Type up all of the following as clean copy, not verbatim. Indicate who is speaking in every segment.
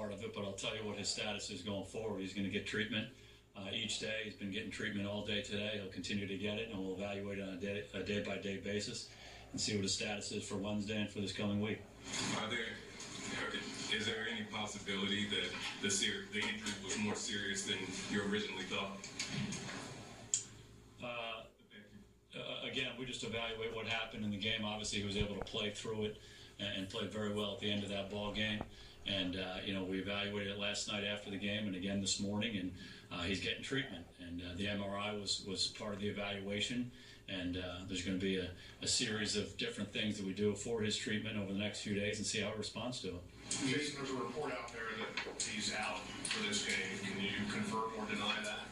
Speaker 1: part of it, but I'll tell you what his status is going forward. He's going to get treatment each day. He's been getting treatment all day today. He'll continue to get it, and we'll evaluate it on a day-by-day basis and see what his status is for Wednesday and for this coming week.
Speaker 2: Is there any possibility that the injury was more serious than you originally thought?
Speaker 1: Again, we just evaluate what happened in the game. Obviously, he was able to play through it and played very well at the end of that ball game. And, we evaluated it last night after the game and again this morning, and he's getting treatment. And the MRI was part of the evaluation. And there's going to be a series of different things that we do for his treatment over the next few days and see how it responds to it.
Speaker 3: Jason, there's a report out there that he's out for this game. Can you confirm or deny that?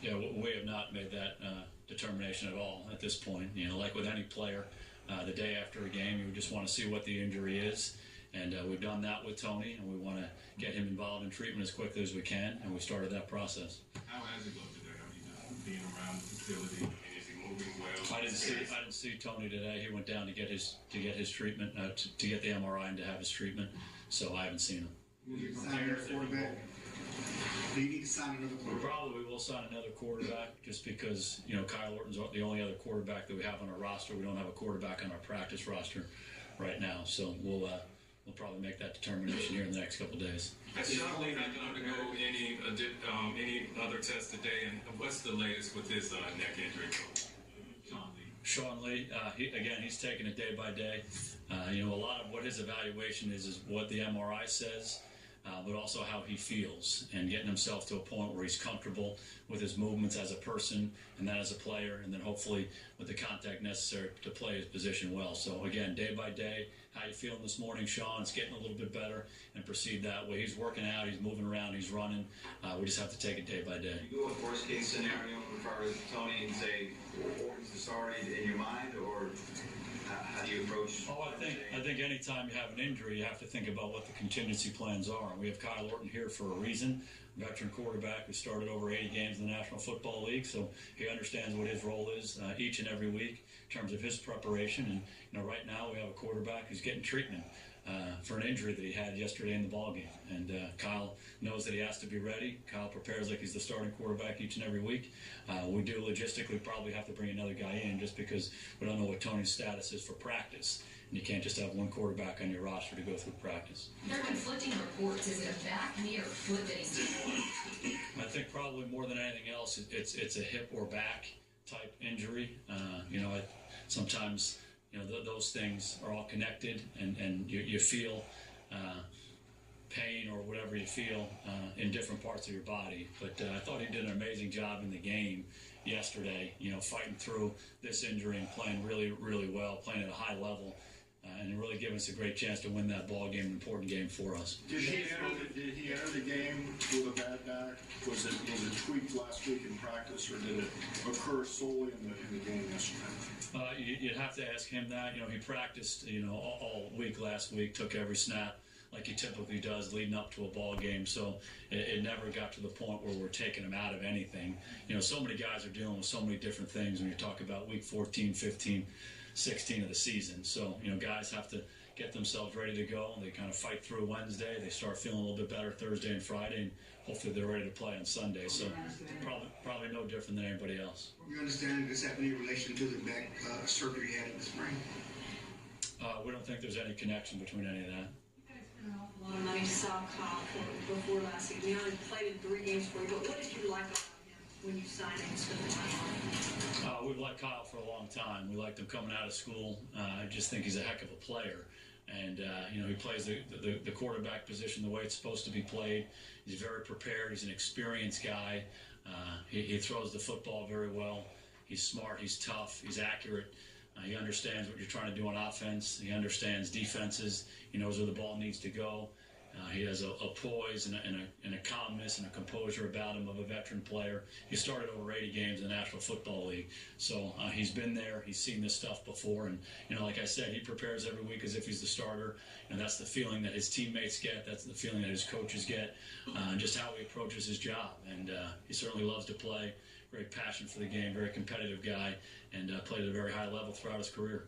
Speaker 1: Yeah, we have not made that determination at all at this point. Like with any player, the day after a game, you just want to see what the injury is. And we've done that with Tony, and we want to get him involved in treatment as quickly as we can, and we started that process.
Speaker 2: How has it looked today? Being around the facility, is he moving well?
Speaker 1: I didn't see Tony today. He went down to get his treatment, to get the MRI and to have his treatment. So I haven't seen him.
Speaker 4: Will you sign another quarterback? Do you need to sign another quarterback?
Speaker 1: We probably will sign another quarterback just because, Kyle Orton's the only other quarterback that we have on our roster. We don't have a quarterback on our practice roster right now. So we'll probably make that determination here in the next couple of days.
Speaker 2: Has Sean Lee not going to undergo any other tests today? And what's the latest with his neck injury?
Speaker 1: Sean Lee, he's taking it day by day. A lot of what his evaluation is what the MRI says, but also how he feels and getting himself to a point where he's comfortable with his movements as a person and then as a player, and then hopefully with the contact necessary to play his position well. So again, day by day, how you feeling this morning, Sean? It's getting a little bit better, and proceed that way. He's working out, he's moving around, he's running. We just have to take it day by day.
Speaker 5: You go with worst case scenario as far as Tony and say, Orton's the starter in your mind, or how do you approach?
Speaker 1: I think anytime you have an injury, you have to think about what the contingency plans are. And we have Kyle Orton here for a reason. Veteran quarterback who started over 80 games in the National Football League, so he understands what his role is each and every week in terms of his preparation. And right now we have a quarterback who's getting treatment for an injury that he had yesterday in the ballgame. And Kyle knows that he has to be ready. Kyle prepares like he's the starting quarterback each and every week. We do logistically probably have to bring another guy in just because we don't know what Tony's status is for practice. And you can't just have one quarterback on your roster to go through practice.
Speaker 6: There are conflicting reports. Is it a back, knee, or foot that he's doing?
Speaker 1: I think probably more than anything else, it's a hip or back type injury. Sometimes those things are all connected, and you feel pain or whatever you feel in different parts of your body. But I thought he did an amazing job in the game yesterday, fighting through this injury and playing really, really well, playing at a high level, and really giving us a great chance to win that ball game, an important game for us.
Speaker 3: Did he enter the game with a bad back? Was it tweaked last week in practice, or did it occur solely in the game yesterday?
Speaker 1: You'd have to ask him that. He practiced, all week last week, took every snap like he typically does leading up to a ball game. So it never got to the point where we're taking him out of anything. So many guys are dealing with so many different things when you talk about week 14, 15, 16 of the season. So, guys have to get themselves ready to go. They kind of fight through Wednesday. They start feeling a little bit better Thursday and Friday, and hopefully they're ready to play on Sunday. So probably no different than anybody else.
Speaker 4: You understand this happened in relation to the back surgery he had in the spring?
Speaker 1: We don't think there's any connection between any of that.
Speaker 7: An awful lot of money to stop Kyle before last season. He only played in 3 games for you, but what did you like about him when you signed him and spent the money on him?
Speaker 1: We've liked Kyle for a long time. We liked him coming out of school. I just think he's a heck of a player. And, he plays the quarterback position the way it's supposed to be played. He's very prepared. He's an experienced guy. He throws the football very well. He's smart. He's tough. He's accurate. He understands what you're trying to do on offense. He understands defenses. He knows where the ball needs to go. He has a poise and a calmness and a composure about him of a veteran player. He started over 80 games in the National Football League. So he's been there. He's seen this stuff before. And, like I said, he prepares every week as if he's the starter. And that's the feeling that his teammates get. That's the feeling that his coaches get. Just how he approaches his job. And he certainly loves to play. Great passion for the game. Very competitive guy. And played at a very high level throughout his career.